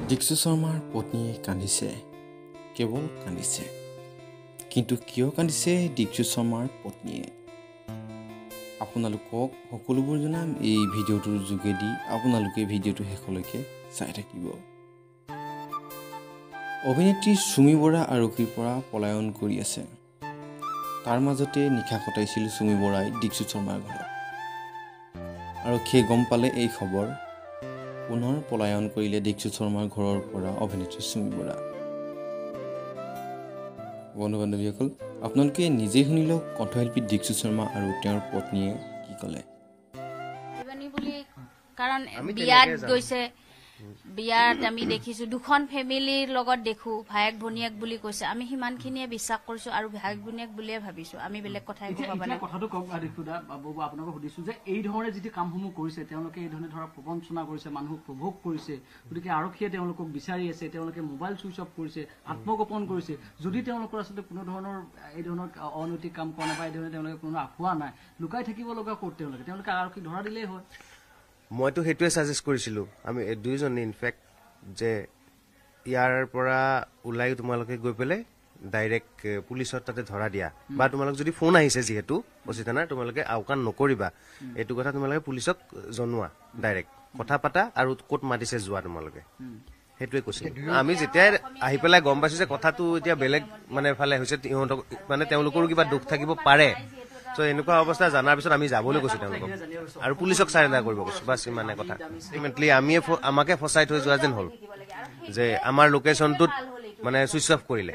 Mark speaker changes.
Speaker 1: দীক্ষিত শৰ্মাৰ পত্নীয়ে কান্দিছে, কেৱল কান্দিছে। কিন্তু কিয় কান্দিছে দীক্ষিত শৰ্মাৰ পত্নীয়ে? আপোনালোকক সকলোবোৰ জনাম এই ভিডিঅ'টোৰ যোগেদি। আপোনালোকে ভিডিঅ'টো শেষলৈকে চাই থাকিব। অভিনেত্ৰী চুমি বৰা আৰক্ষীৰ পৰা পলায়ন কৰি আছে। তাৰ মাজতে নিশা কটাইছিল চুমি বৰাই দীক্ষিত শৰ্মাৰ ঘৰত। আৰক্ষীয়ে গম পালে এই খবৰ। পুনৰ পলায়ন কৰিলে দীক্ষিত শৰ্মাৰ ঘৰৰ পৰা অভিনেত্ৰী চুমি বৰা। বন্ধু বান্ধৱীসকল, আপোনালোকে নিজেই শুনি লওক কণ্ঠশিল্পী দীক্ষিত শৰ্মা আৰু তেওঁৰ পত্নীয়ে কি ক'লে।
Speaker 2: কাৰণ বিয়াত গৈছে, বিয়াত আমি দেখিছো দুখন ফেমিলিৰ লগত দেখো, ভায়েক ভনীয়েক বুলি কৈছে। আমি সিমানখিনিয়ে বিশ্বাস কৰিছো আৰু ভায়েক ভনীয়েক বুলিয়ে ভাবিছো। আমি বেলেগ কথাই ক'ব নাই।
Speaker 3: কথাটো কওক দীক্ষিতা বাবু, আপোনালোকক সুধিছো যে এই ধৰণে যিটো কামসমূহ কৰিছে, তেওঁলোকে এই ধৰণে ধৰা প্ৰবঞ্চনা কৰিছে, মানুহক প্ৰভোগ কৰিছে, গতিকে আৰক্ষীয়ে তেওঁলোকক বিচাৰি আছে, তেওঁলোকে মোবাইল চুইচ অফ কৰিছে, আত্মগোপন কৰিছে। যদি তেওঁলোকৰ আচলতে কোনো ধৰণৰ এই ধৰণৰ অনৈতিক কাম কৰা নাই বা এই ধৰণে তেওঁলোকে কোনো আখুৱা নাই, লুকাই থাকিব লগা ক'ত তেওঁলোকে আৰক্ষীক ধৰা দিলেই হয়।
Speaker 4: মইতো সেইটোৱে ছাজেষ্ট কৰিছিলোঁ, আমি দুয়োজনে ইনফেক্ট, যে ইয়াৰ পৰা ওলাই তোমালোকে গৈ পেলাই ডাইৰেক্ট পুলিচৰ তাতে ধৰা দিয়া, বা তোমালোক যদি ফোন আহিছে যিহেতু অচি থানাৰ, তোমালোকে আওকাণ নকৰিবা। এইটো কথা তোমালোকে পুলিচক জনোৱা, ডাইৰেক্ট কথা পাতা আৰু ক'ত মাতিছে যোৱা তোমালোকে। সেইটোৱে কৈছিল। আমি যেতিয়াই আহি পেলাই গম পাইছো যে কথাটো এতিয়া বেলেগ মানে ফালে হৈছে, সিহঁতক মানে তেওঁলোকৰো কিবা দুখ থাকিব পাৰে। চ' এনেকুৱা অৱস্থা জনাৰ পিছত আমি যাবলৈ কৈছো তেওঁলোকক আৰু পুলিচক চাৰেণ্ডাৰ কৰিব কৈছো, বাছ ইমানে কথা। আল্টিমেটলি আমাকে ফচাই থৈ যোৱা যেন হ'ল, যে আমাৰ লোকেশ্যনটোত মানে চুইচ অফ কৰিলে।